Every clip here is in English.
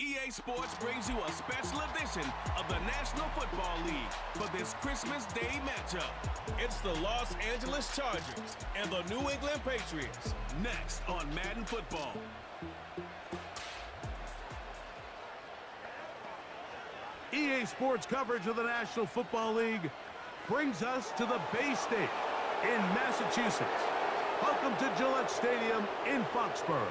EA Sports brings you a special edition of the National Football League for this Christmas Day matchup. It's the Los Angeles Chargers and the New England Patriots, next on Madden Football. EA Sports coverage of the National Football League brings us to the Bay State in Massachusetts. Welcome to Gillette Stadium in Foxborough.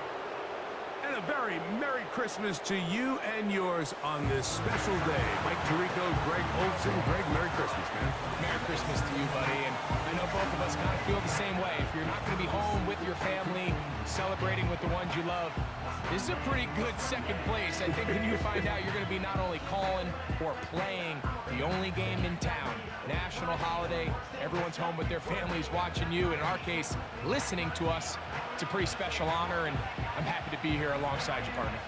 And a very Merry Christmas to you and yours on this special day. Mike Tirico, Greg Olson. Greg, Merry Christmas, man. Merry Christmas to you, buddy. And I know both of us kind of feel the same way. If you're not going to be home with your family, celebrating with the ones you love, this is a pretty good second place. I think when you find out you're going to be not only calling or playing the only game in town, national holiday, everyone's home with their families watching you, in our case, listening to us, it's a pretty special honor, and I'm happy to be here alongside you, partner.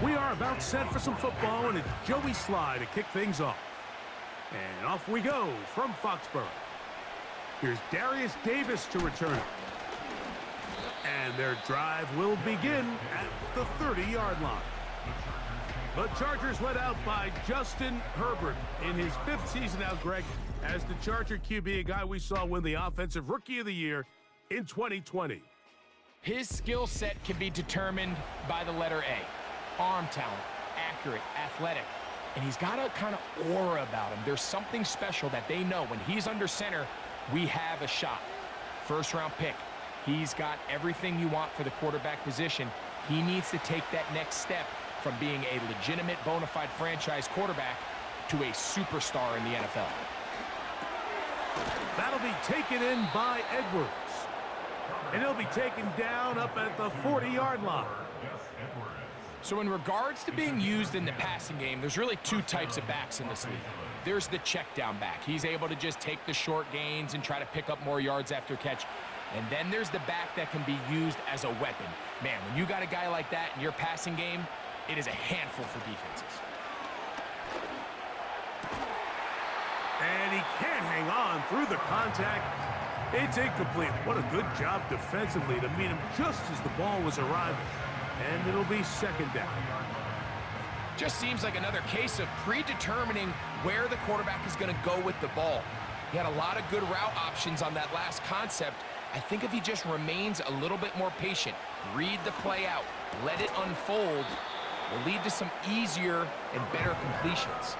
We are about set for some football, and it's Joey Sly to kick things off. And off we go from Foxborough. Here's Darius Davis to return it. And their drive will begin at the 30-yard line. The Chargers led out by Justin Herbert in his 5th season now, Greg, as the Charger QB, a guy we saw win the Offensive Rookie of the Year in 2020. His skill set can be determined by the letter A. Arm talent, accurate, athletic. And he's got a kind of aura about him. There's something special that they know when he's under center, we have a shot. First-round pick. He's got everything you want for the quarterback position. He needs to take that next step from being a legitimate, bona fide franchise quarterback to a superstar in the NFL. That'll be taken in by Edwards. And he'll be taken down up at the 40-yard line. So in regards to being used in the passing game, there's really two types of backs in this league. There's the check down back. He's able to just take the short gains and try to pick up more yards after catch. And then there's the back that can be used as a weapon. Man, when you got a guy like that in your passing game, it is a handful for defenses. And he can't hang on through the contact. It's incomplete. What a good job defensively to meet him just as the ball was arriving. And it'll be second down. Just seems like another case of predetermining where the quarterback is going to go with the ball. He had a lot of good route options on that last concept. I think if he just remains a little bit more patient, read the play out, let it unfold, will lead to some easier and better completions.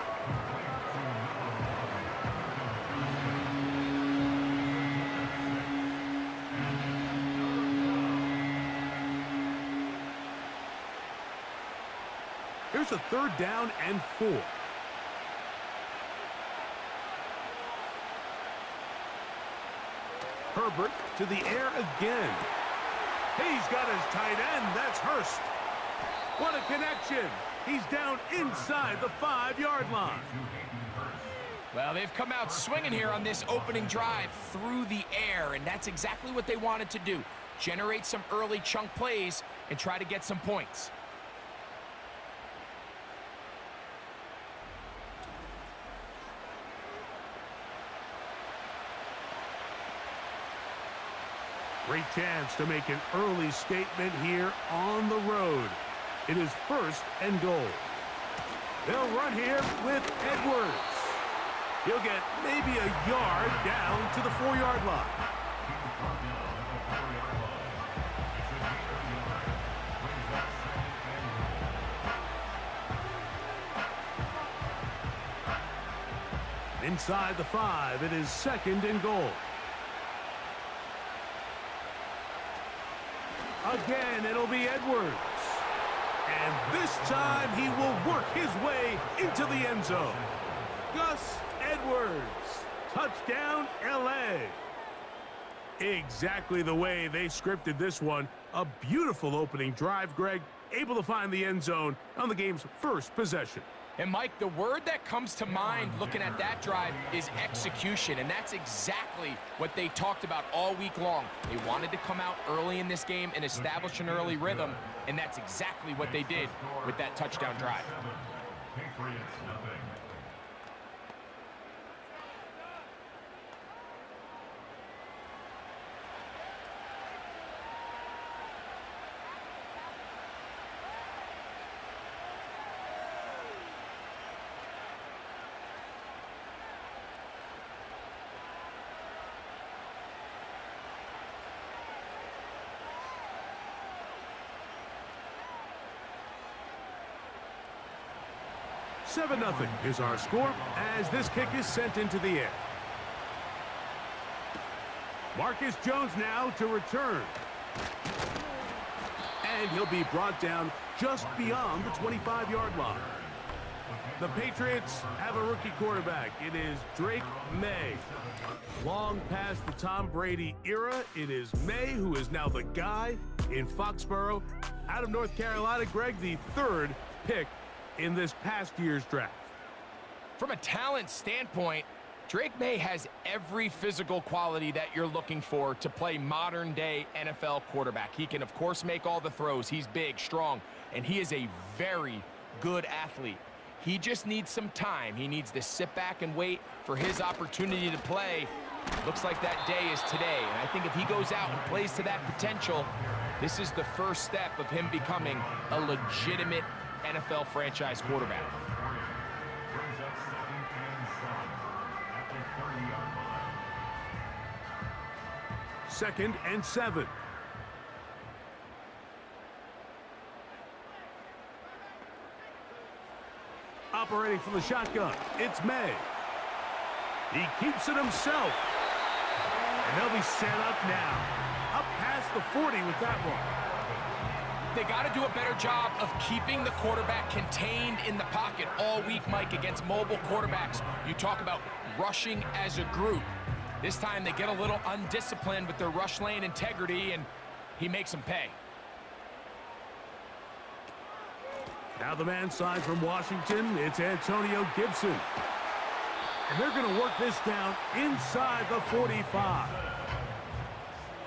Here's a 3rd down and 4. Herbert to the air again. He's got his tight end. That's Hurst. What a connection. He's down inside the 5-yard line. Well, they've come out swinging here on this opening drive through the air, and that's exactly what they wanted to do. Generate some early chunk plays and try to get some points. Great chance to make an early statement here on the road. It is 1st and goal. They'll run here with Edwards. He'll get maybe a yard down to the 4-yard line. Inside the 5, it is 2nd and goal. Again, it'll be Edwards. And this time, he will work his way into the end zone. Gus Edwards. Touchdown, L.A. Exactly the way they scripted this one. A beautiful opening drive, Greg. Able to find the end zone on the game's first possession. And, Mike, the word that comes to mind looking at that drive is execution, and that's exactly what they talked about all week long. They wanted to come out early in this game and establish an early rhythm, and that's exactly what they did with that touchdown drive. 7-0 is our score as this kick is sent into the air. Marcus Jones now to return. And he'll be brought down just beyond the 25-yard line. The Patriots have a rookie quarterback. It is Drake May. Long past the Tom Brady era, it is May who is now the guy in Foxborough. Out of North Carolina, Greg, the third pick in this past year's draft. From a talent standpoint, Drake May has every physical quality that you're looking for to play modern-day NFL quarterback. He can, of course, make all the throws. He's big, strong, and he is a very good athlete. He just needs some time. He needs to sit back and wait for his opportunity to play. Looks like that day is today, and I think if he goes out and plays to that potential, this is the first step of him becoming a legitimate NFL franchise quarterback. Second and 7. Operating from the shotgun, it's May. He keeps it himself. And they'll be set up now. Up past the 40 with that one. They got to do a better job of keeping the quarterback contained in the pocket all week, Mike, against mobile quarterbacks. You talk about rushing as a group. This time they get a little undisciplined with their rush lane integrity, and he makes them pay. Now the man side from Washington, it's Antonio Gibson. And they're going to work this down inside the 45.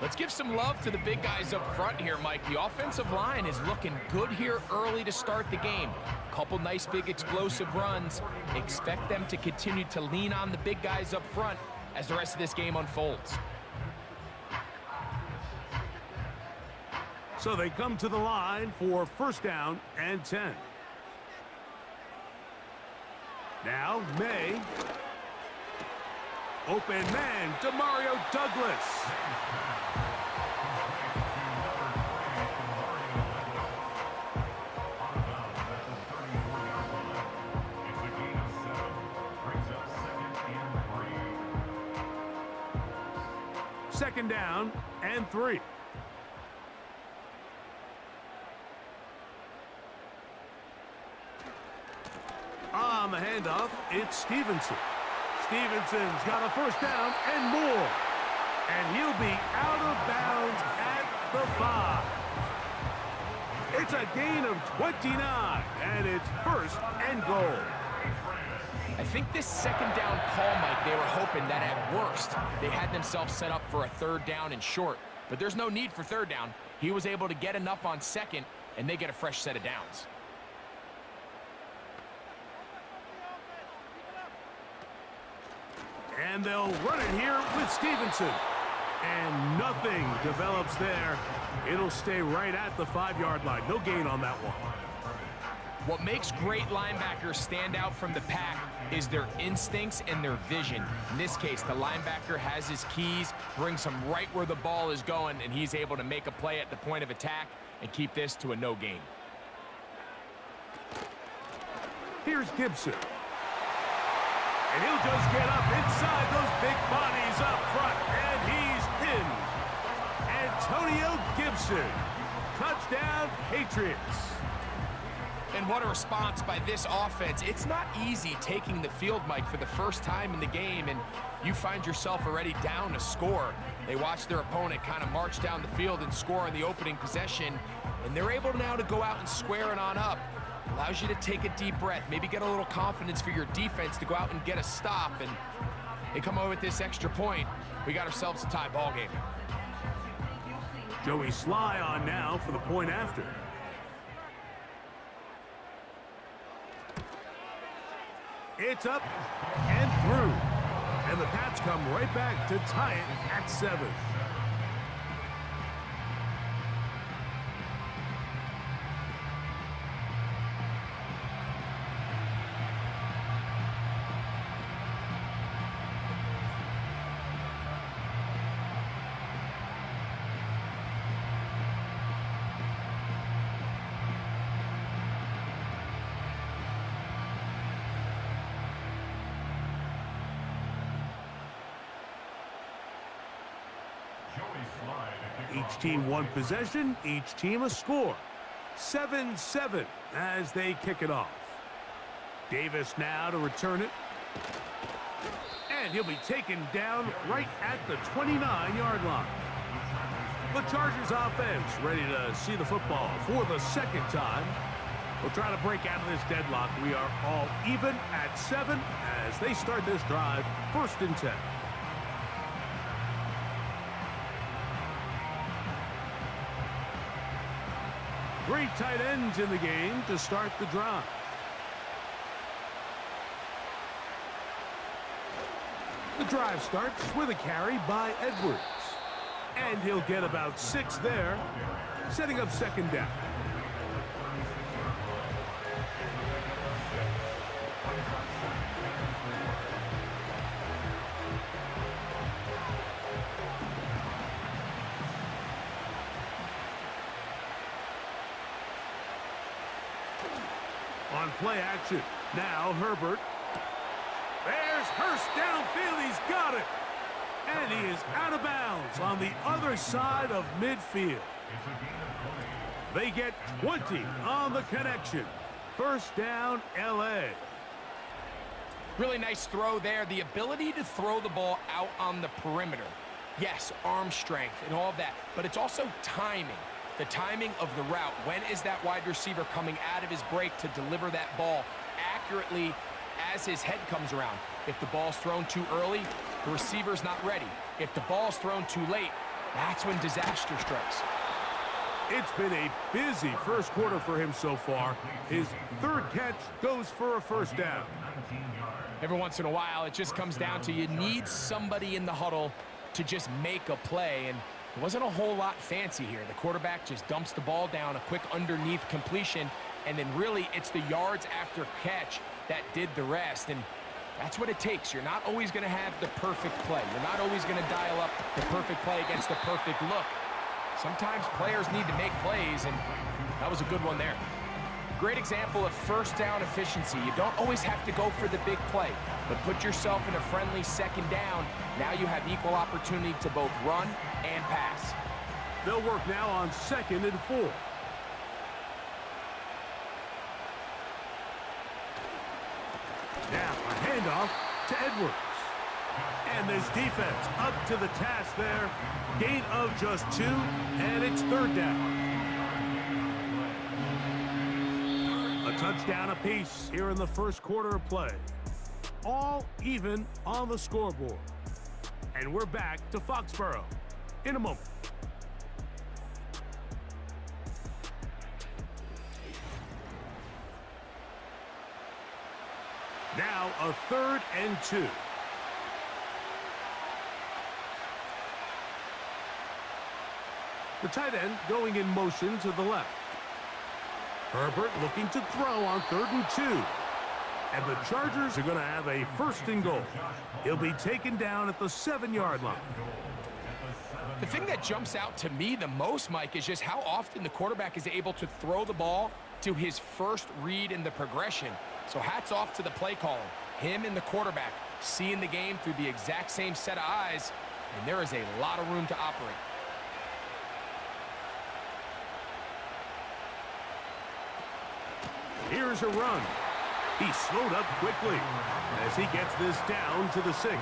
Let's give some love to the big guys up front here, Mike. The offensive line is looking good here early to start the game. Couple nice big explosive runs. Expect them to continue to lean on the big guys up front as the rest of this game unfolds. So they come to the line for first down and 10. Now May. Open man, Demario Douglas. Second down and 3. On the handoff, it's Stevenson. Stevenson's got a first down and more. And he'll be out of bounds at the 5. It's a gain of 29, and it's first and goal. I think this second down call, Mike, they were hoping that at worst they had themselves set up for a third down and short. But there's no need for third down. He was able to get enough on second, and they get a fresh set of downs. And they'll run it here with Stevenson. And nothing develops there. It'll stay right at the 5-yard line. No gain on that one. What makes great linebackers stand out from the pack is their instincts and their vision. In this case, the linebacker has his keys, brings him right where the ball is going, and he's able to make a play at the point of attack and keep this to a no gain. Here's Gibson. And he'll just get up inside those big bodies up front, and he's in. Antonio Gibson. Touchdown, Patriots. And what a response by this offense. It's not easy taking the field, Mike, for the first time in the game, and you find yourself already down a score. They watch their opponent kind of march down the field and score on the opening possession, and they're able now to go out and square it on up. Allows you to take a deep breath, maybe get a little confidence for your defense to go out and get a stop, and they come over with this extra point. We got ourselves a tie ball game. Joey Sly on now for the point after. It's up and through. And the Pats come right back to tie it at 7. Each team one possession, each team a score. 7-7 as they kick it off. Davis now to return it. And he'll be taken down right at the 29-yard line. The Chargers offense ready to see the football for the second time. We'll try to break out of this deadlock. We are all even at 7 as they start this drive, 1st and 10. Great tight ends in the game to start the drive. The drive starts with a carry by Edwards. And he'll get about 6 there, setting up 2nd down. On play action, now Herbert. There's Hurst downfield, he's got it. And he is out of bounds on the other side of midfield. They get 20 on the connection. 1st down, L.A. Really nice throw there. The ability to throw the ball out on the perimeter. Yes, arm strength and all of that, but it's also timing. The timing of the route. When is that wide receiver coming out of his break to deliver that ball accurately as his head comes around? If the ball's thrown too early, the receiver's not ready. If the ball's thrown too late, that's when disaster strikes. It's been a busy 1st quarter for him so far. His 3rd catch goes for a 1st down. Every once in a while, it just comes down to you need somebody in the huddle to just make a play, and it wasn't a whole lot fancy here. The quarterback just dumps the ball down, a quick underneath completion, and then really it's the yards after catch that did the rest, and that's what it takes. You're not always going to have the perfect play. You're not always going to dial up the perfect play against the perfect look. Sometimes players need to make plays, and that was a good one there. Great example of 1st down efficiency. You don't always have to go for the big play, but put yourself in a friendly 2nd down. Now you have equal opportunity to both run and pass. They'll work now on 2nd and 4. Now a handoff to Edwards. And this defense up to the task there. Gain of just 2, and it's 3rd down. A touchdown apiece here in the 1st quarter of play. All even on the scoreboard. And we're back to Foxborough in a moment. Now a 3rd and 2. The tight end going in motion to the left. Herbert looking to throw on 3rd and 2. And the Chargers are going to have a 1st and goal. He'll be taken down at the 7-yard line. The thing that jumps out to me the most, Mike, is just how often the quarterback is able to throw the ball to his 1st read in the progression. So hats off to the play caller. Him and the quarterback seeing the game through the exact same set of eyes, and there is a lot of room to operate. Here's a run. He slowed up quickly as he gets this down to the 6.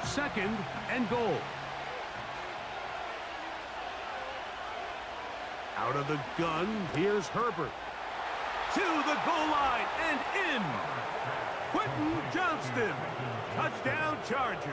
Second and goal. Out of the gun, here's Herbert. To the goal line and in. Quentin Johnston. Touchdown Chargers.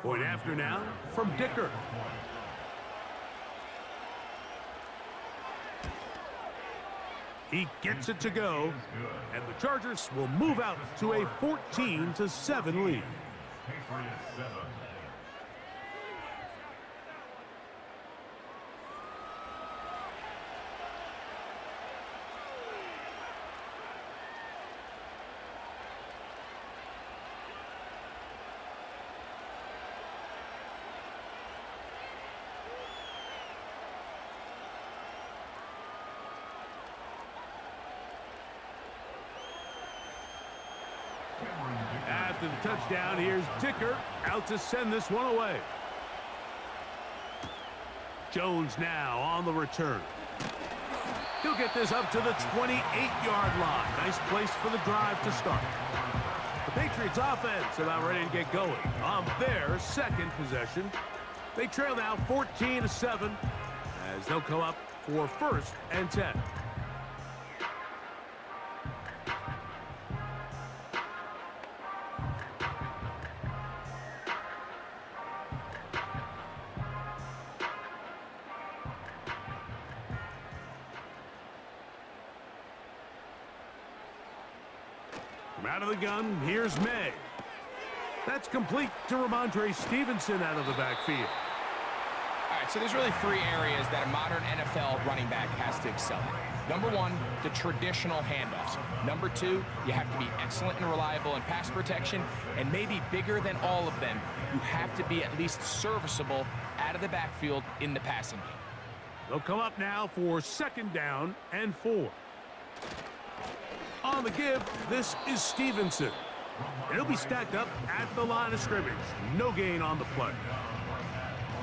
Point after now from Dicker. He gets it to go, and the Chargers will move out to a 14-7 lead. After the touchdown, here's Dicker out to send this one away. Jones now on the return. He'll get this up to the 28-yard line. Nice place for the drive to start. The Patriots offense about ready to get going on their second possession. They trail now 14-7 as they'll come up for 1st and 10. Out of the gun, here's May. That's complete to Ramondre Stevenson out of the backfield. All right, so there's really 3 areas that a modern NFL running back has to excel at. Number 1, the traditional handoffs. Number 2, you have to be excellent and reliable in pass protection. And maybe bigger than all of them, you have to be at least serviceable out of the backfield in the passing game. They'll come up now for 2nd down and 4. On the give, this is Stevenson. And he'll be stacked up at the line of scrimmage. No gain on the play.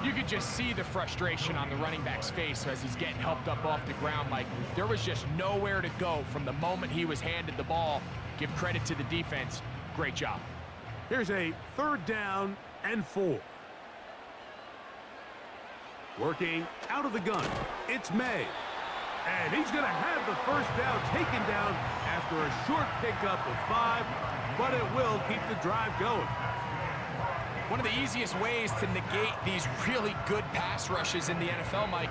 You could just see the frustration on the running back's face as he's getting helped up off the ground. Like there was just nowhere to go from the moment he was handed the ball. Give credit to the defense. Great job. Here's a 3rd down and 4. Working out of the gun, it's May. And he's going to have the 1st down taken down after a short pickup of 5, but it will keep the drive going. One of the easiest ways to negate these really good pass rushes in the NFL, Mike,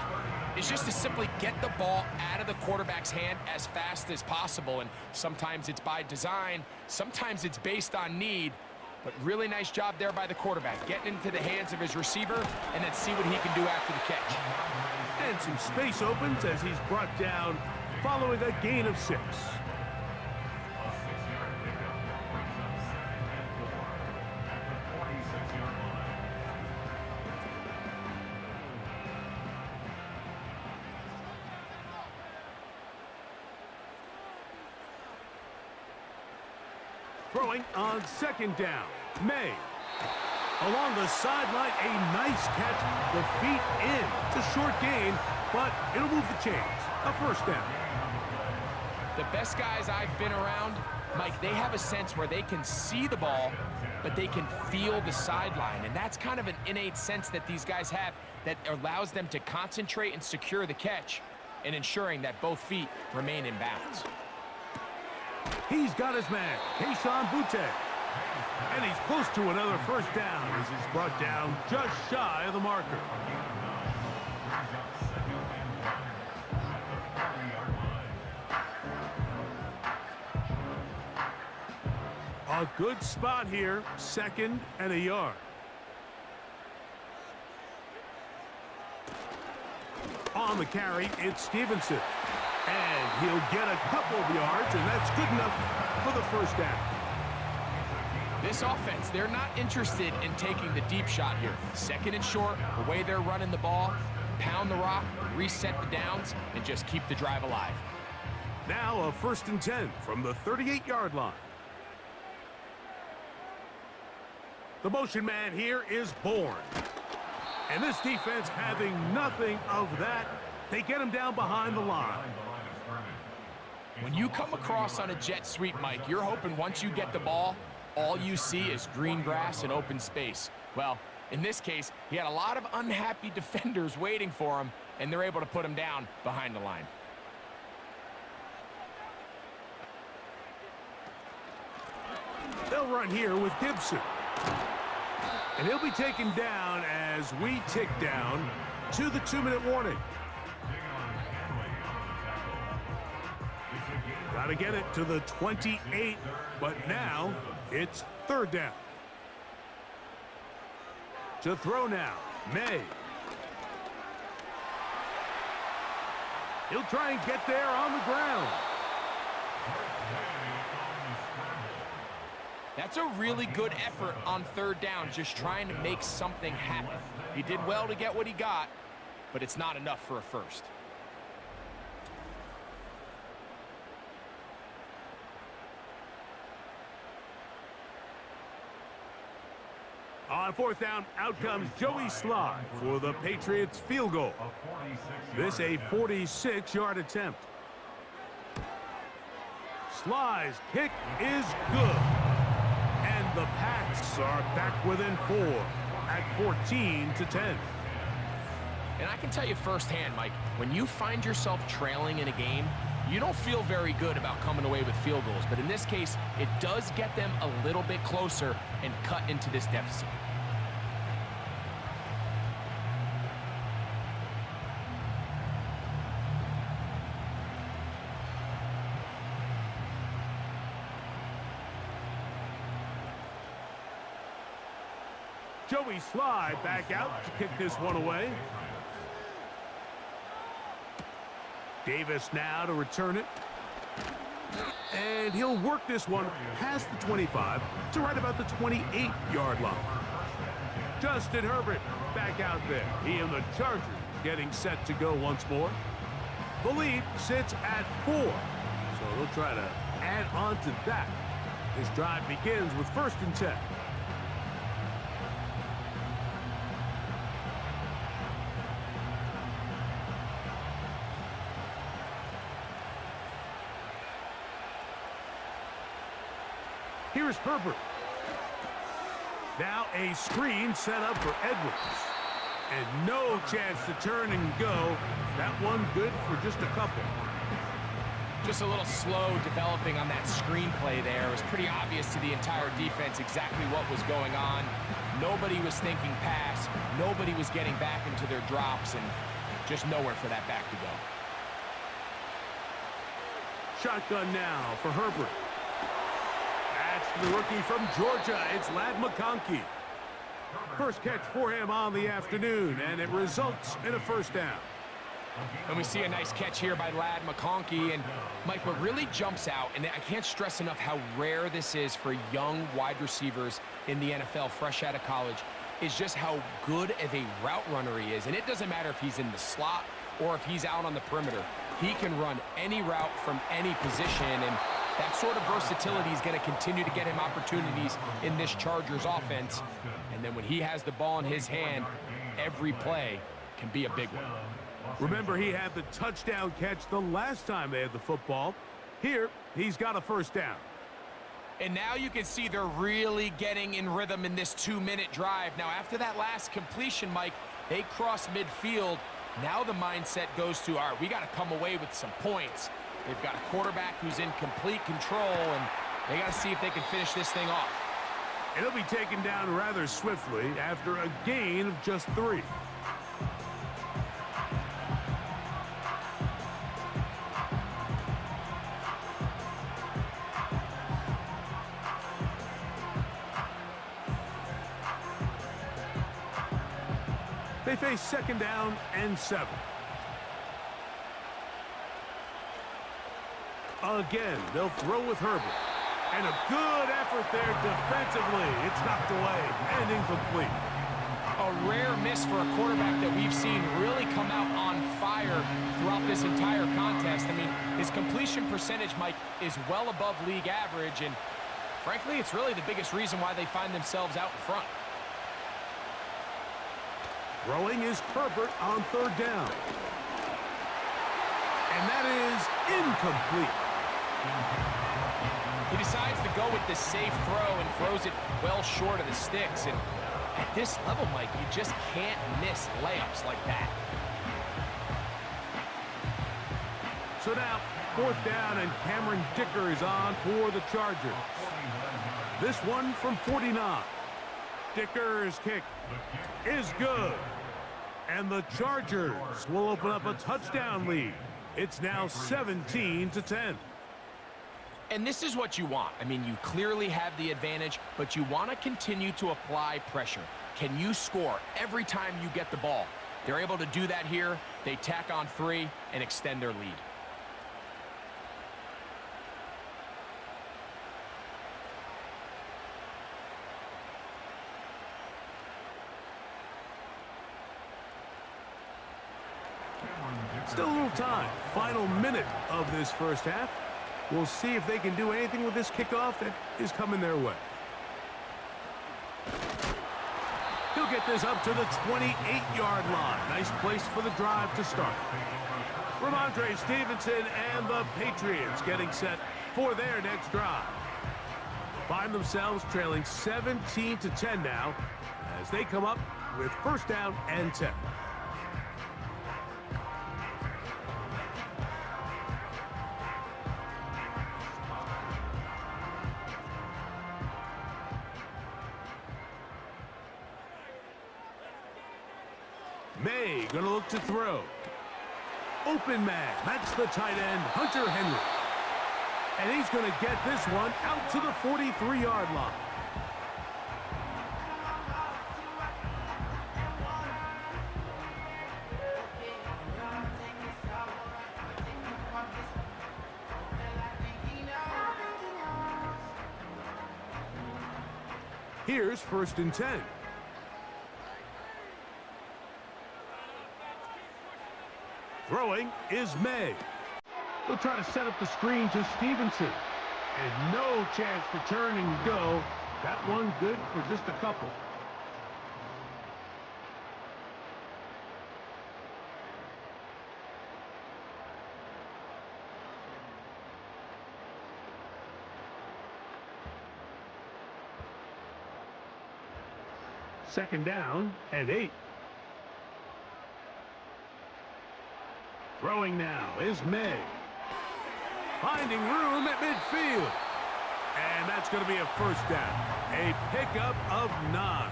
is just to simply get the ball out of the quarterback's hand as fast as possible. And sometimes it's by design, sometimes it's based on need. But really nice job there by the quarterback, getting into the hands of his receiver and then see what he can do after the catch. And some space opens as he's brought down following a gain of 6. Throwing on 2nd down, May. Along the sideline, a nice catch. The feet in. It's a short gain, but it'll move the chains. A 1st down. The best guys I've been around, Mike, they have a sense where they can see the ball, but they can feel the sideline. And that's kind of an innate sense that these guys have that allows them to concentrate and secure the catch and ensuring that both feet remain in bounds. He's got his man, Keyshawn Butte. And he's close to another 1st down as he's brought down just shy of the marker. A good spot here, 2nd and a yard. On the carry, it's Stevenson. And he'll get a couple of yards, and that's good enough for the 1st down. This offense, they're not interested in taking the deep shot here. 2nd and short, the way they're running the ball, pound the rock, reset the downs, and just keep the drive alive. Now a 1st and 10 from the 38-yard line. The motion man here is Bourne. And this defense having nothing of that, they get him down behind the line. When you come across on a jet sweep, Mike, you're hoping once you get the ball, all you see is green grass and open space. Well, in this case, he had a lot of unhappy defenders waiting for him, and they're able to put him down behind the line. They'll run here with Gibson. And he'll be taken down as we tick down to the 2-minute warning. Got to get it to the 28, but now it's third down. To throw now, May. He'll try and get there on the ground. That's a really good effort on third down, just trying to make something happen. He did well to get what he got, but it's not enough for a first. On fourth down, out comes Joey Sly for the Patriots field goal. This a 46-yard attempt. Sly's kick is good. And the Pats are back within 4 at 14-10. And I can tell you firsthand, Mike, when you find yourself trailing in a game, you don't feel very good about coming away with field goals. But in this case, it does get them a little bit closer and cut into this deficit. Joey Sly back out to kick this one away. Davis now to return it. And he'll work this one past the 25 to right about the 28-yard line. Justin Herbert back out there. He and the Chargers getting set to go once more. The lead sits at 4. So they'll try to add on to that. This drive begins with 1st and 10. Here's Herbert. Now a screen set up for Edwards. And no chance to turn and go. That one good for just a couple. Just a little slow developing on that screenplay there. It was pretty obvious to the entire defense exactly what was going on. Nobody was thinking pass. Nobody was getting back into their drops, and just nowhere for that back to go. Shotgun now for Herbert. The rookie from Georgia, it's Ladd McConkey. First catch for him on the afternoon, and it results in a first down. And we see a nice catch here by Ladd McConkey. And, Mike, what really jumps out, and I can't stress enough how rare this is for young wide receivers in the NFL fresh out of college, is just how good of a route runner he is. And it doesn't matter if he's in the slot or if he's out on the perimeter. He can run any route from any position, and that sort of versatility is going to continue to get him opportunities in this Chargers offense. And then when he has the ball in his hand, every play can be a big one. Remember, he had the touchdown catch the last time they had the football. Here, he's got a first down. And now you can see they're really getting in rhythm in this 2-minute drive. Now, after that last completion, Mike, they cross midfield. Now the mindset goes to, all right, we got to come away with some points. They've got a quarterback who's in complete control, and they got to see if they can finish this thing off. And he'll be taken down rather swiftly after a gain of just 3. They face 2nd down and 7. Again, they'll throw with Herbert. And a good effort there defensively. It's knocked away and incomplete. A rare miss for a quarterback that we've seen really come out on fire throughout this entire contest. I mean, his completion percentage, Mike, is well above league average. And frankly, it's really the biggest reason why they find themselves out in front. Throwing is Herbert on 3rd down. And that is incomplete. He decides to go with the safe throw and throws it well short of the sticks. And at this level, Mike, you just can't miss layups like that. So now, 4th down, and Cameron Dicker is on for the Chargers. This one from 49. Dicker's kick is good. And the Chargers will open up a touchdown lead. It's now 17-10. And this is what you want. I mean, you clearly have the advantage, but you want to continue to apply pressure. Can you score every time you get the ball? They're able to do that here. They tack on 3 and extend their lead. Still a little time. Final minute of this first half. We'll see if they can do anything with this kickoff that is coming their way. He'll get this up to the 28-yard line. Nice place for the drive to start. Ramondre Stevenson and the Patriots getting set for their next drive. They find themselves trailing 17-10 now as they come up with first down and 10. May gonna look to throw. Open man. That's the tight end, Hunter Henry. And he's gonna get this one out to the 43-yard line. Here's first and 10. Throwing is May. They'll try to set up the screen to Stevenson. And no chance to turn and go. That one good for just a couple. Second down and 8. Throwing now is May. Finding room at midfield. And that's going to be a first down. A pickup of 9.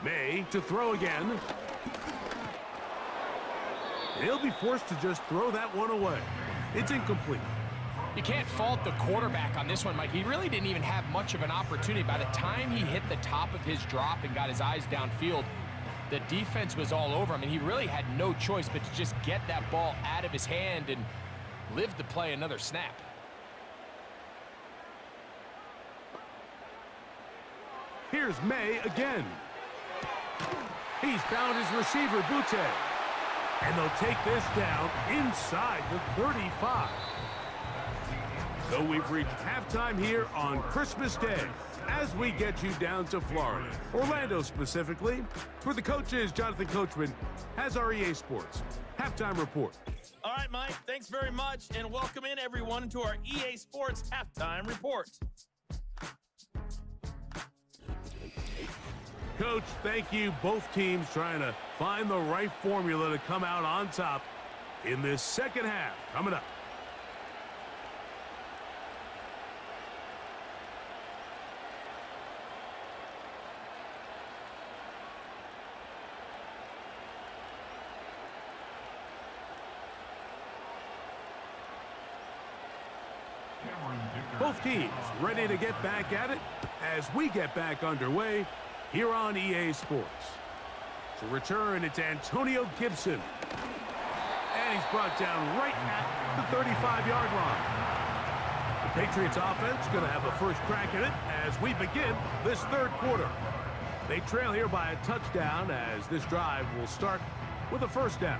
May to throw again. He'll be forced to just throw that one away. It's incomplete. You can't fault the quarterback on this one, Mike. He really didn't even have much of an opportunity. By the time he hit the top of his drop and got his eyes downfield, the defense was all over him, and he really had no choice but to just get that ball out of his hand and live to play another snap. Here's May again. He's found his receiver, Butte. And they'll take this down inside the 35. So we've reached halftime here on Christmas Day as we get you down to Florida, Orlando specifically. For the coaches, Jonathan Coachman has our EA Sports halftime report. All right, Mike, thanks very much, and welcome in everyone to our EA Sports halftime report. Coach, thank you. Both teams trying to find the right formula to come out on top in this second half. Coming up. Both teams ready to get back at it as we get back underway here on EA Sports. To return, it's Antonio Gibson. And he's brought down right at the 35-yard line. The Patriots offense going to have a first crack at it as we begin this third quarter. They trail here by a touchdown as this drive will start with a first down.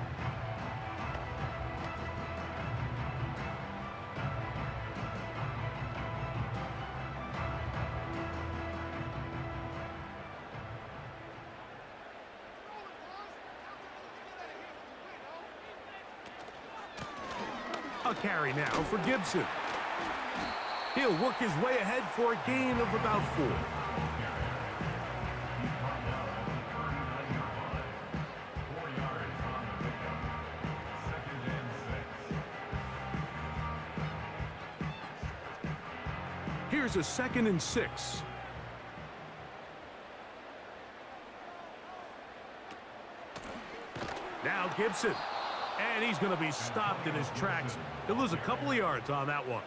A carry now for Gibson. He'll work his way ahead for a gain of about 4. Here's a 2nd and 6. Now Gibson. And he's going to be stopped in his tracks. He'll lose a couple of yards on that one.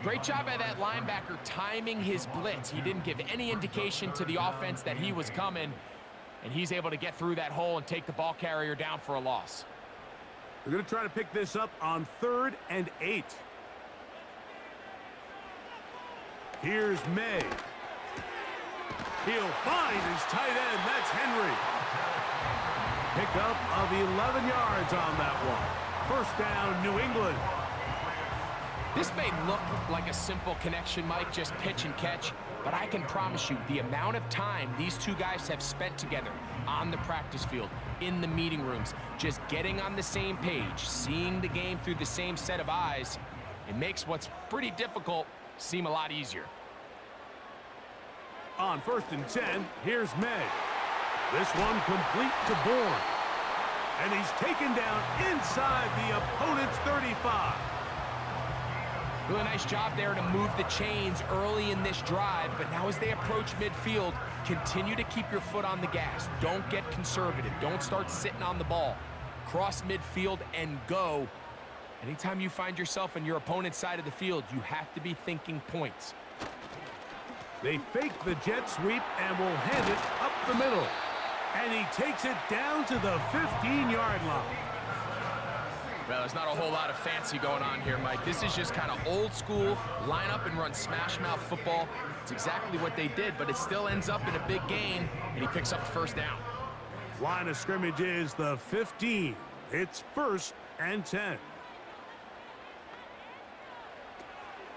Great job by that linebacker timing his blitz. He didn't give any indication to the offense that he was coming, and he's able to get through that hole and take the ball carrier down for a loss. They're going to try to pick this up on 3rd and 8. Here's May. He'll find his tight end. That's Henry. Pickup of 11 yards on that one. 1st down, New England. This may look like a simple connection, Mike, just pitch and catch, but I can promise you the amount of time these two guys have spent together on the practice field, in the meeting rooms, just getting on the same page, seeing the game through the same set of eyes, it makes what's pretty difficult seem a lot easier. On 1st and 10, here's May. This one complete to Bourne. And he's taken down inside the opponent's 35. Really nice job there to move the chains early in this drive, but now as they approach midfield, continue to keep your foot on the gas. Don't get conservative. Don't start sitting on the ball. Cross midfield and go. Anytime you find yourself on your opponent's side of the field, you have to be thinking points. They fake the jet sweep and will hand it up the middle. And he takes it down to the 15-yard line. Well, there's not a whole lot of fancy going on here, Mike. This is just kind of old school, line up and run smash mouth football. It's exactly what they did, but it still ends up in a big gain, and he picks up the 1st down. Line of scrimmage is the 15. It's 1st and 10.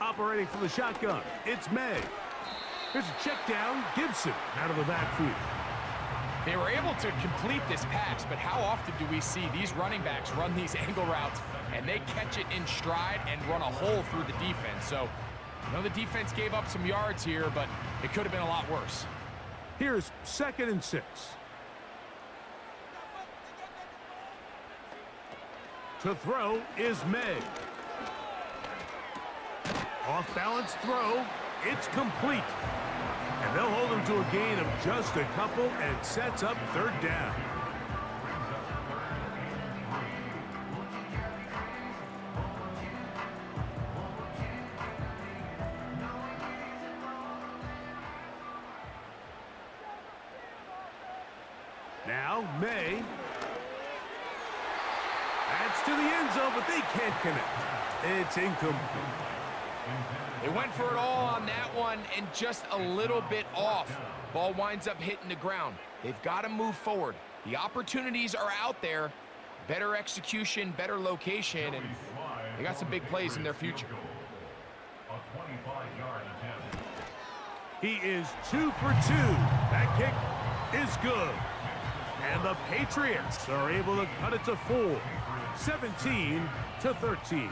Operating from the shotgun, it's May. Here's a check down, Gibson out of the backfield. They were able to complete this pass, but how often do we see these running backs run these angle routes and they catch it in stride and run a hole through the defense? So, I know the defense gave up some yards here, but it could have been a lot worse. Here's 2nd and 6. To throw is May. Off-balance throw. It's complete. And they'll hold him to a gain of just a couple and sets up 3rd down. Now, May. That's to the end zone, but they can't connect. It's incomplete. They went for it all on that one and just a little bit off. Ball winds up hitting the ground. They've got to move forward. The opportunities are out there. Better execution, better location, and they got some big plays in their future. He is 2 for 2. That kick is good. And the Patriots are able to cut it to 4. 17-13.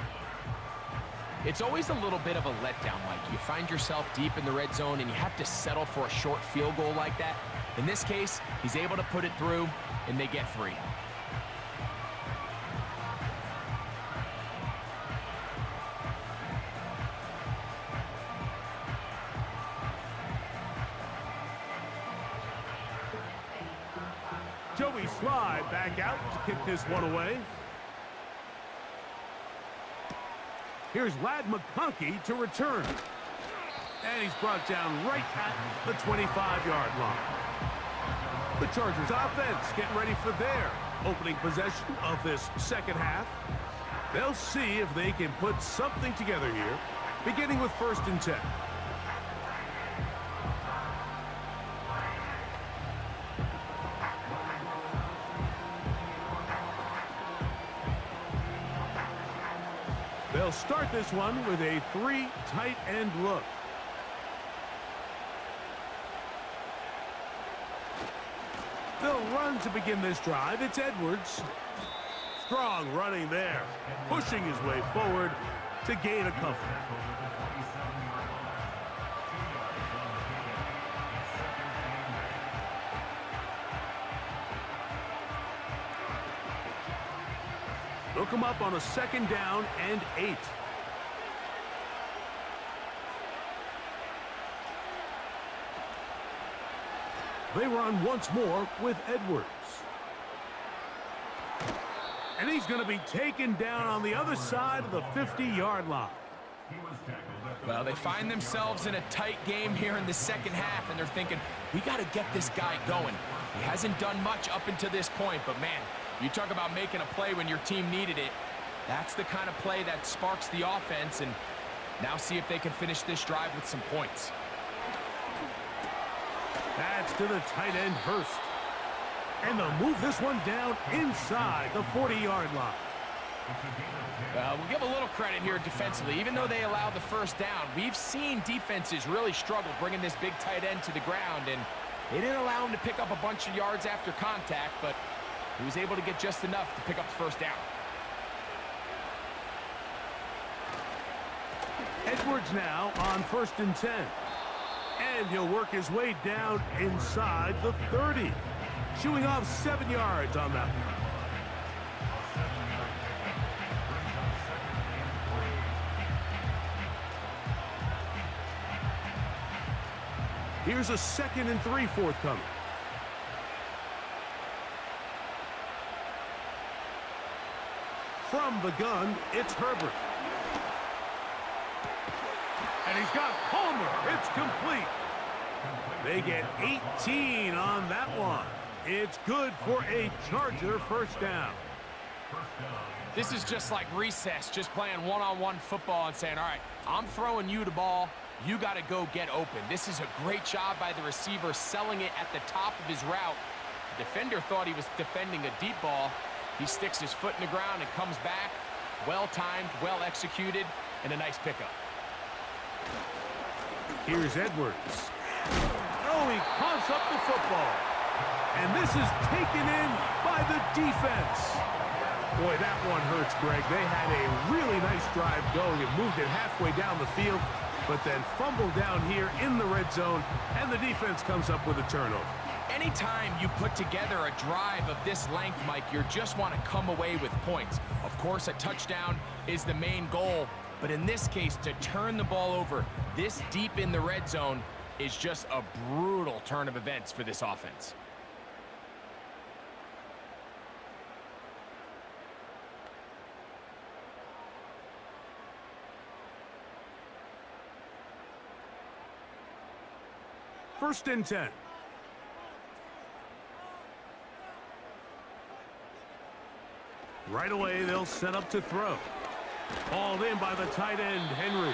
It's always a little bit of a letdown, Mike. You find yourself deep in the red zone and you have to settle for a short field goal like that. In this case, he's able to put it through and they get 3. Joey Slide back out to kick this one away. Here's Lad McConkey to return. And he's brought down right at the 25-yard line. The Chargers offense getting ready for their opening possession of this 2nd half. They'll see if they can put something together here, beginning with 1st and 10. They'll start this one with a 3 tight end look. They'll run to begin this drive. It's Edwards. Strong running there, pushing his way forward to gain a couple. They'll come up on a 2nd down and 8. They run once more with Edwards. And he's going to be taken down on the other side of the 50-yard line. Well, they find themselves in a tight game here in the second half, and they're thinking, we got to get this guy going. He hasn't done much up until this point, but man, you talk about making a play when your team needed it. That's the kind of play that sparks the offense, and now see if they can finish this drive with some points. That's to the tight end, Hurst. And they'll move this one down inside the 40-yard line. We'll give a little credit here defensively. Even though they allowed the first down, we've seen defenses really struggle bringing this big tight end to the ground, and they didn't allow him to pick up a bunch of yards after contact, but he was able to get just enough to pick up the first down. Edwards now on 1st and 10. And he'll work his way down inside the 30. Shooing off 7 yards on that one. Here's a 2nd and 3 forthcoming. From the gun, it's Herbert. And he's got Palmer. It's complete. They get 18 on that one. It's good for a Charger first down. This is just like recess, just playing one-on-one football and saying, all right, I'm throwing you the ball. You got to go get open. This is a great job by the receiver selling it at the top of his route. The defender thought he was defending a deep ball. He sticks his foot in the ground and comes back. Well-timed, well-executed, and a nice pickup. Here's Edwards. Oh, he coughs up the football. And this is taken in by the defense. Boy, that one hurts, Greg. They had a really nice drive going and moved it halfway down the field, but then fumbled down here in the red zone, and the defense comes up with a turnover. Anytime you put together a drive of this length, Mike, you just want to come away with points. Of course, a touchdown is the main goal, but in this case, to turn the ball over this deep in the red zone is just a brutal turn of events for this offense. First and 10. Right away, they'll set up to throw. Hauled in by the tight end, Henry.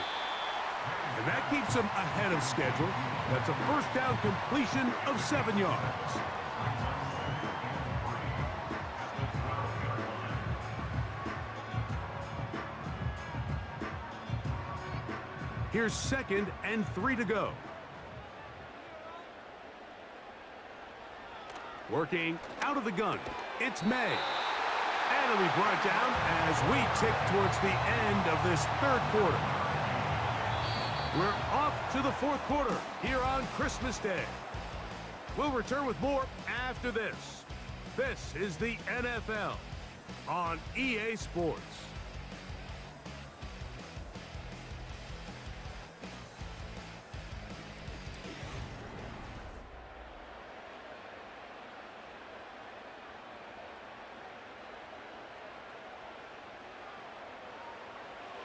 And that keeps him ahead of schedule. That's a first down completion of 7 yards. Here's 2nd and 3 to go. Working out of the gun, it's May. And it'll be brought down as we tick towards the end of this 3rd quarter. We're off to the 4th quarter here on Christmas Day. We'll return with more after this. This is the NFL on EA Sports.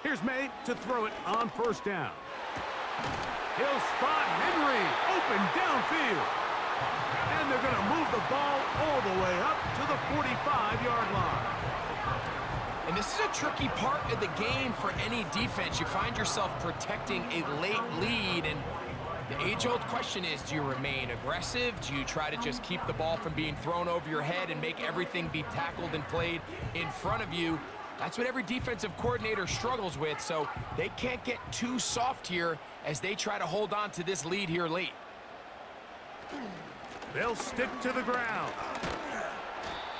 Here's May to throw it on first down. He'll spot Henry open downfield. And they're going to move the ball all the way up to the 45-yard line. And this is a tricky part of the game for any defense. You find yourself protecting a late lead, and the age-old question is, do you remain aggressive? Do you try to just keep the ball from being thrown over your head and make everything be tackled and played in front of you? That's what every defensive coordinator struggles with, so they can't get too soft here as they try to hold on to this lead here late. They'll stick to the ground.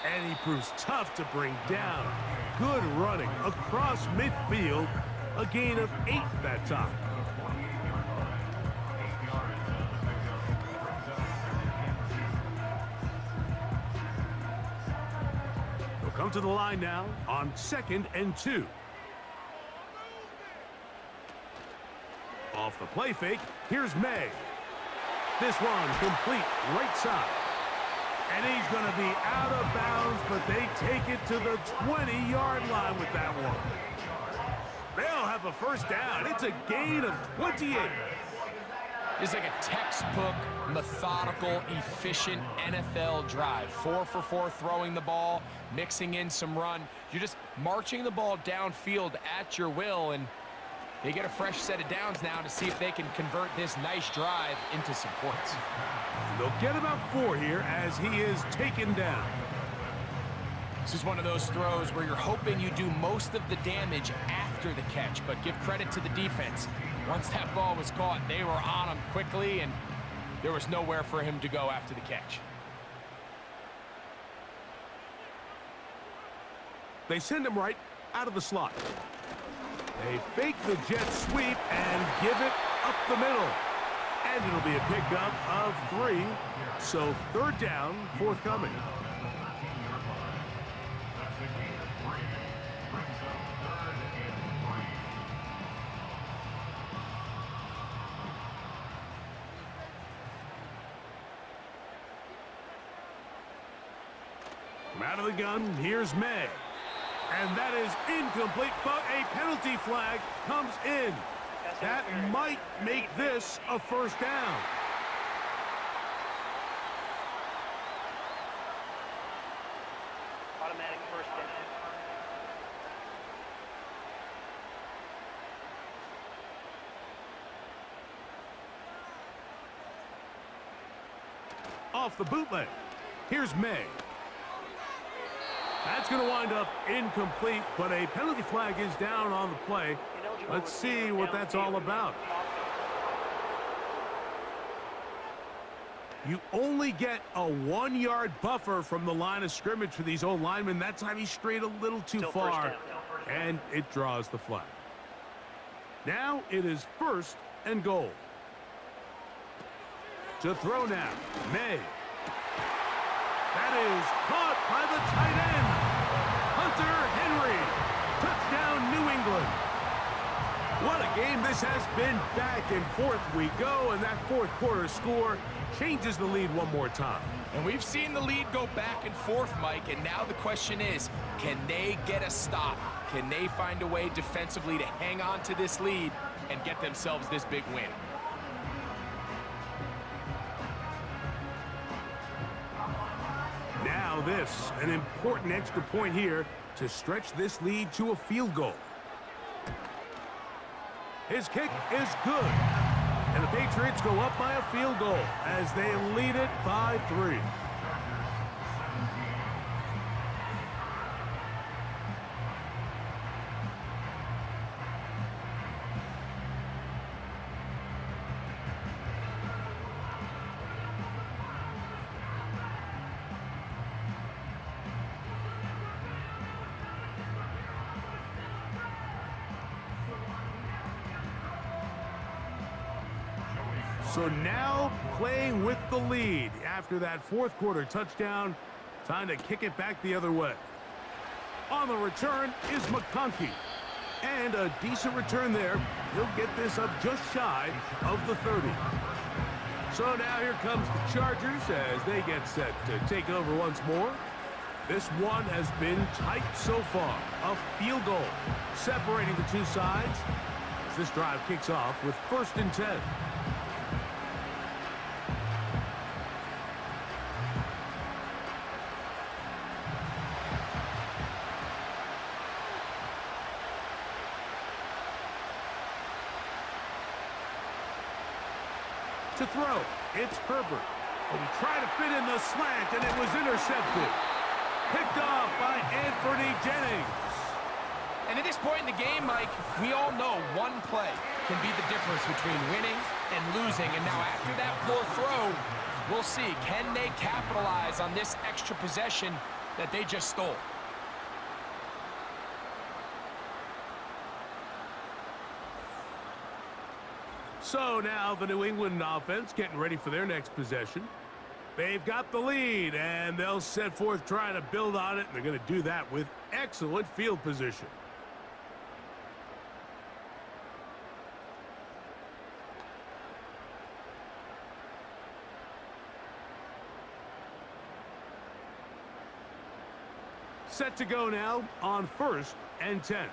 And he proves tough to bring down. Good running across midfield. A gain of 8 that time. They'll come to the line now on 2nd and 2. Off the play fake, here's May. This one complete right side. And he's going to be out of bounds, but they take it to the 20-yard line with that one. They'll have a first down. It's a gain of 28. It's like a textbook, methodical, efficient NFL drive. 4 for 4 throwing the ball, mixing in some run. You're just marching the ball downfield at your will, and they get a fresh set of downs now to see if they can convert this nice drive into some points. They'll get about 4 here as he is taken down. This is one of those throws where you're hoping you do most of the damage after the catch, but give credit to the defense. Once that ball was caught, they were on him quickly, and there was nowhere for him to go after the catch. They send him right out of the slot. They fake the jet sweep and give it up the middle. And it'll be a pickup of 3. So third down, forthcoming. From out of the gun, here's May. And that is incomplete, but a penalty flag comes in. That might make this a first down. Automatic first down. Off the bootleg. Here's May. That's going to wind up incomplete, but a penalty flag is down on the play. Let's see what that's all about. You only get a 1-yard buffer from the line of scrimmage for these old linemen. That time he strayed a little too far, and it draws the flag. Now it is 1st and goal. To throw now, May. That is caught by the tight end, Hunter Henry. Touchdown, New England. What a game this has been. Back and forth we go, and that fourth quarter score changes the lead one more time. And we've seen the lead go back and forth, Mike, and now the question is, can they get a stop? Can they find a way defensively to hang on to this lead and get themselves this big win? Now this, an important extra point here to stretch this lead to a field goal. His kick is good. And the Patriots go up by a field goal as they lead it by 3. So now playing with the lead after that fourth quarter touchdown. Time to kick it back the other way. On the return is McConkey. And a decent return there. He'll get this up just shy of the 30. So now here comes the Chargers as they get set to take over once more. This one has been tight so far. A field goal separating the two sides as this drive kicks off with 1st and 10. To throw, it's Herbert. And he tried to fit in the slant, and it was intercepted. Picked off by Anthony Jennings. And at this point in the game, Mike, we all know one play can be the difference between winning and losing. And now after that poor throw, we'll see, can they capitalize on this extra possession that they just stole? So now the New England offense getting ready for their next possession. They've got the lead, and they'll set forth trying to build on it. And they're going to do that with excellent field position. Set to go now on 1st and 10.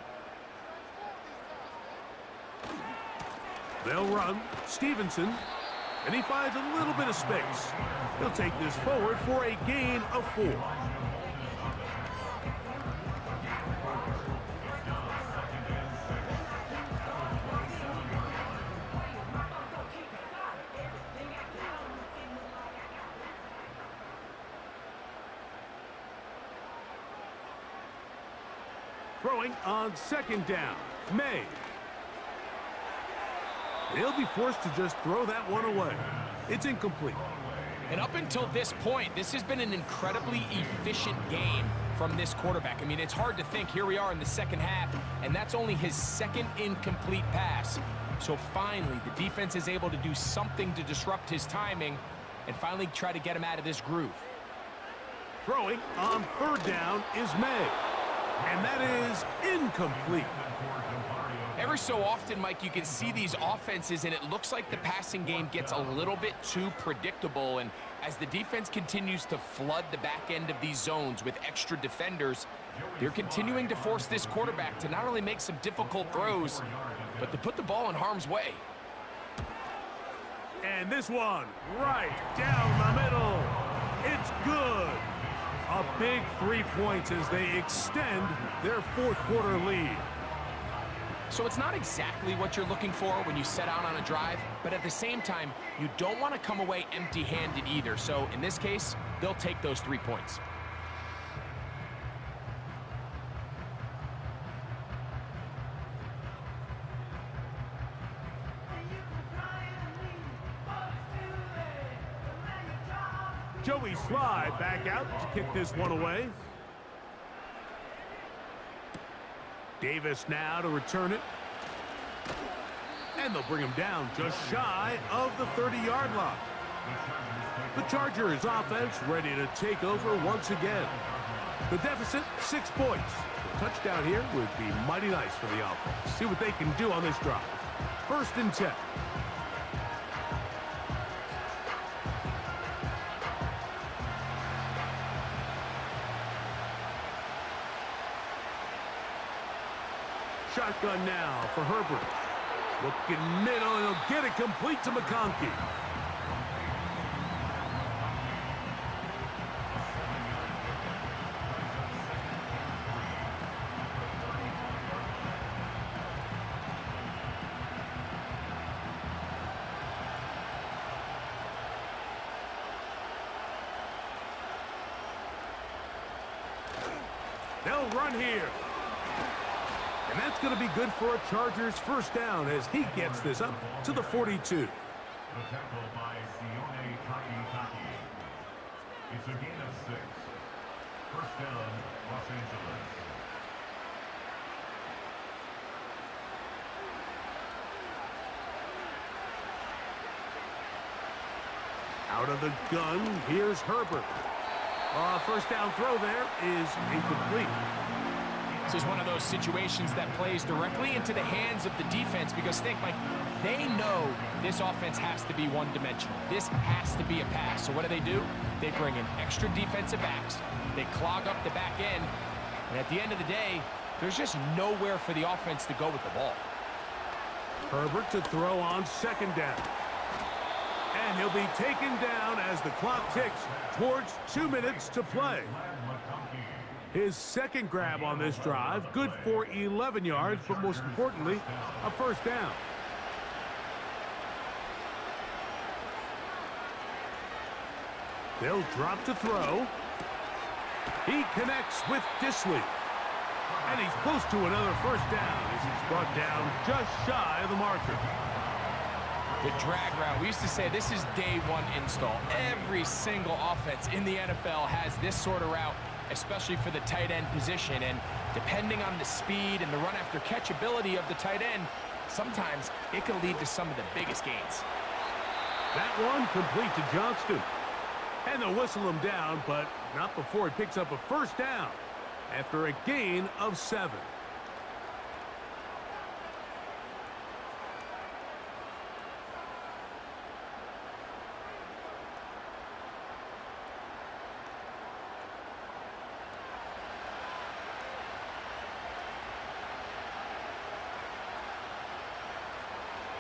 They'll run. Stevenson. And he finds a little bit of space. He'll take this forward for a gain of 4. Throwing on 2nd down. May. He'll be forced to just throw that one away. It's incomplete. And up until this point, this has been an incredibly efficient game from this quarterback. I mean, it's hard to think. Here we are in the second half, and that's only his 2nd incomplete pass. So finally, the defense is able to do something to disrupt his timing and finally try to get him out of this groove. Throwing on 3rd down is May. And that is incomplete. Every so often, Mike, you can see these offenses, and it looks like the passing game gets a little bit too predictable. And as the defense continues to flood the back end of these zones with extra defenders, they're continuing to force this quarterback to not only make some difficult throws, but to put the ball in harm's way. And this one right down the middle. It's good. A big 3 points as they extend their 4th quarter lead. So it's not exactly what you're looking for when you set out on a drive, but at the same time, you don't want to come away empty-handed either. So in this case, they'll take those 3 points. Joey Slye back out to kick this one away. Davis now to return it. And they'll bring him down just shy of the 30-yard line. The Chargers offense ready to take over once again. The deficit, 6 points. A touchdown here would be mighty nice for the offense. See what they can do on this drive. 1st and 10. Shotgun now for Herbert. Looking middle, and he'll get it complete to McConkey. They'll run here. And that's going to be good for a Chargers 1st down as he gets this up to the 42. The tackle by Sione Takitaki. It's a gain of 6. 1st down, Los Angeles. Out of the gun, here's Herbert. 1st down throw there is incomplete. This is one of those situations that plays directly into the hands of the defense because think, Mike, they know this offense has to be one-dimensional. This has to be a pass. So what do? They bring in extra defensive backs. They clog up the back end. And at the end of the day, there's just nowhere for the offense to go with the ball. Herbert to throw on 2nd down. And he'll be taken down as the clock ticks towards 2 minutes to play. His 2nd grab on this drive, good for 11 yards, but most importantly, a 1st down. They'll drop to throw. He connects with Disley. And he's close to another 1st down as he's brought down just shy of the marker. The drag route. We used to say this is day 1 install. Every single offense in the NFL has this sort of route, especially for the tight end position. And depending on the speed and the run after catch ability of the tight end, sometimes it can lead to some of the biggest gains. That one complete to Johnston. And they'll whistle him down, but not before he picks up a 1st down after a gain of 7.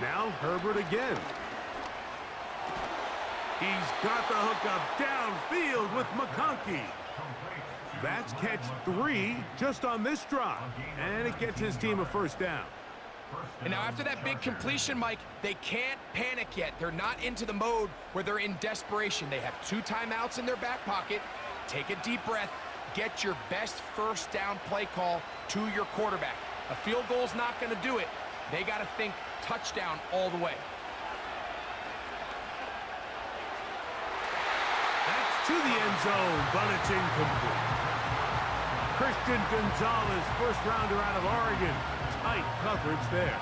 Now Herbert again. He's got the hookup downfield with McConkey. That's catch 3 just on this drive, and it gets his team a first down. And now after that big completion, Mike, they can't panic yet. They're not into the mode where they're in desperation. They have 2 timeouts in their back pocket. Take a deep breath. Get your best first down play call to your quarterback. A field goal's not going to do it. They got to think touchdown all the way. That's to the end zone, but it's incomplete. Christian Gonzalez, first rounder out of Oregon. Tight coverage there.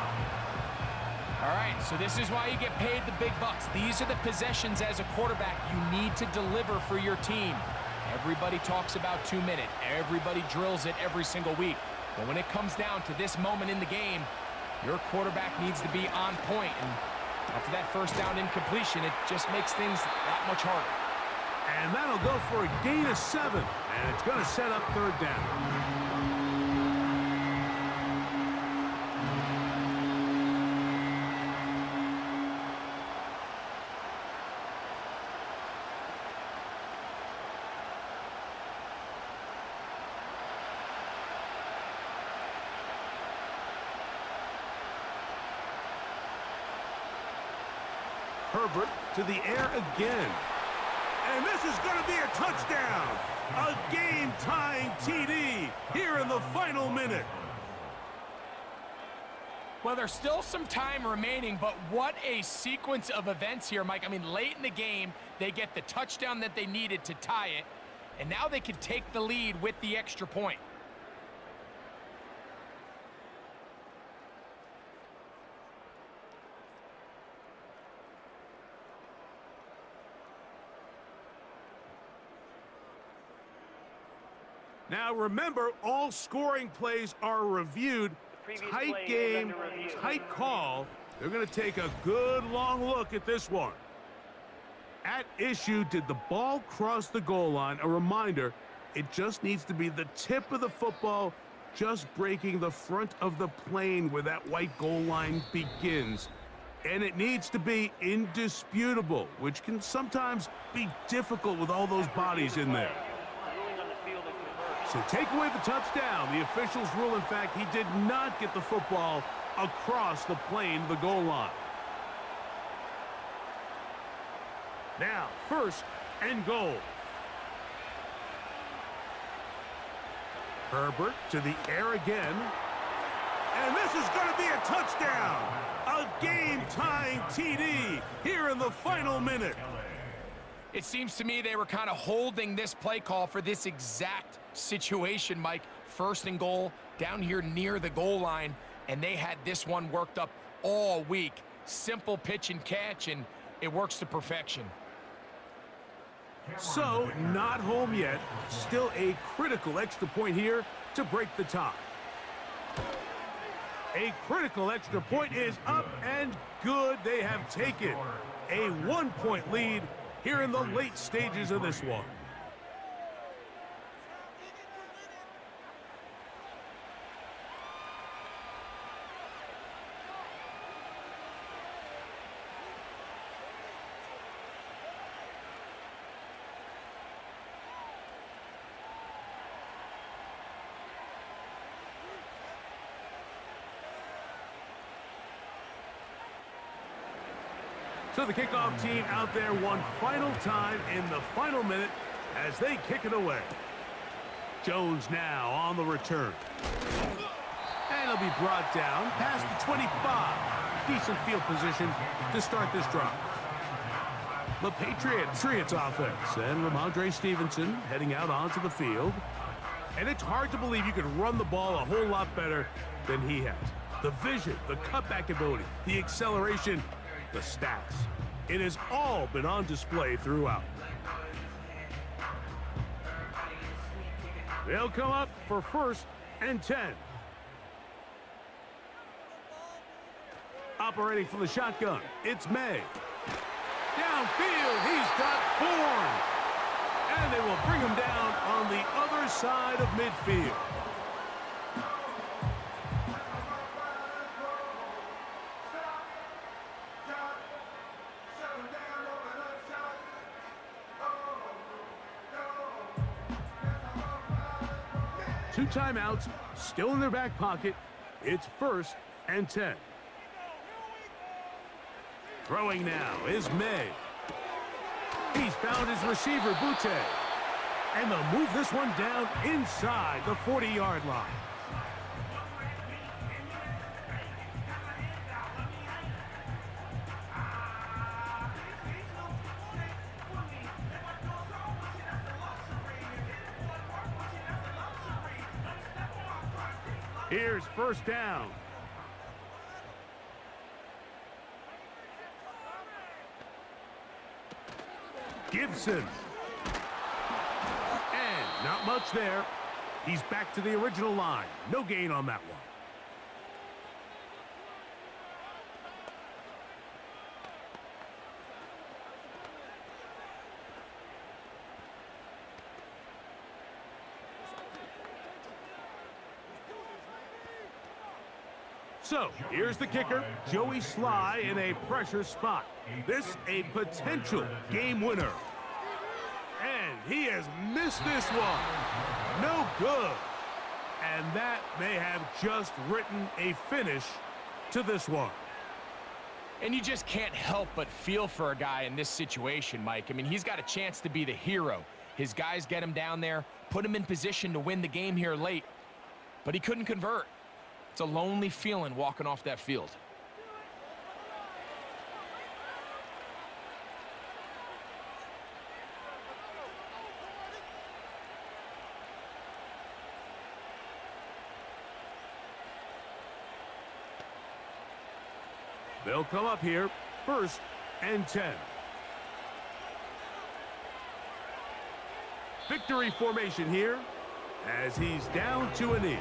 All right, so this is why you get paid the big bucks. These are the possessions as a quarterback you need to deliver for your team. Everybody talks about 2-minute. Everybody drills it every single week. But when it comes down to this moment in the game, your quarterback needs to be on point. And after that first down incompletion, it just makes things that much harder. And that'll go for a gain of 7. And it's going to set up third down. Herbert to the air again. And this is going to be a touchdown. A game-tying TD here in the final minute. Well, there's still some time remaining, but what a sequence of events here, Mike. I mean, late in the game, they get the touchdown that they needed to tie it, and now they can take the lead with the extra point. Now remember, all scoring plays are reviewed. Tight game, tight call. They're going to take a good long look at this one. At issue, did the ball cross the goal line? A reminder, it just needs to be the tip of the football just breaking the front of the plane where that white goal line begins. And it needs to be indisputable, which can sometimes be difficult with all those bodies in there. So take away the touchdown. The officials rule, in fact, he did not get the football across the plane, the goal line. Now, first and goal. Herbert to the air again. And this is going to be a touchdown. A game-tying TD here in the final minute. It seems to me they were kind of holding this play call for this exact situation, Mike. First and goal down here near the goal line, and they had this one worked up all week. Simple pitch and catch, and it works to perfection. So, not home yet. Still a critical extra point here to break the tie. A critical extra point is up and good. They have taken a 1-point lead here in the late stages of this one. So the kickoff team out there one final time in the final minute as they kick it away. Jones now on the return. And he'll be brought down past the 25. Decent field position to start this drive. The Patriots offense and Ramondre Stevenson heading out onto the field. And it's hard to believe you could run the ball a whole lot better than he has. The vision, the cutback ability, the acceleration, the stats. It has all been on display throughout. They'll come up for first and 10. Operating from the shotgun, it's May. Downfield, he's got Bourne. And they will bring him down on the other side of midfield. 2 timeouts still in their back pocket. It's 1st and 10. Throwing now is May. He's found his receiver, Butte. And they'll move this one down inside the 40-yard line. Here's 1st down. Gibson. And not much there. He's back to the original line. No gain on that one. So, here's the kicker, Joey Sly in a pressure spot. This a potential game winner. And he has missed this one. No good. And that may have just written a finish to this one. And you just can't help but feel for a guy in this situation, Mike. I mean, he's got a chance to be the hero. His guys get him down there, put him in position to win the game here late. But he couldn't convert. It's a lonely feeling walking off that field. They'll come up here, 1st and 10. Victory formation here as he's down to a knee.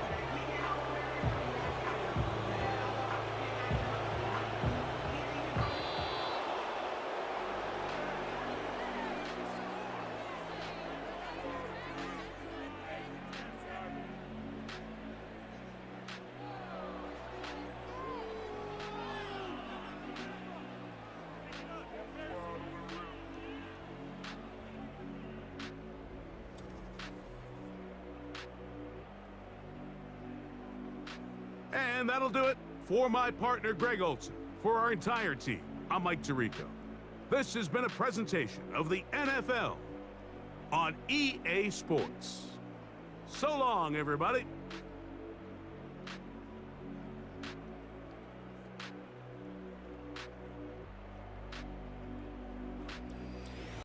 And that'll do it for my partner, Greg Olson. For our entire team, I'm Mike Tirico. This has been a presentation of the NFL on EA Sports. So long, everybody.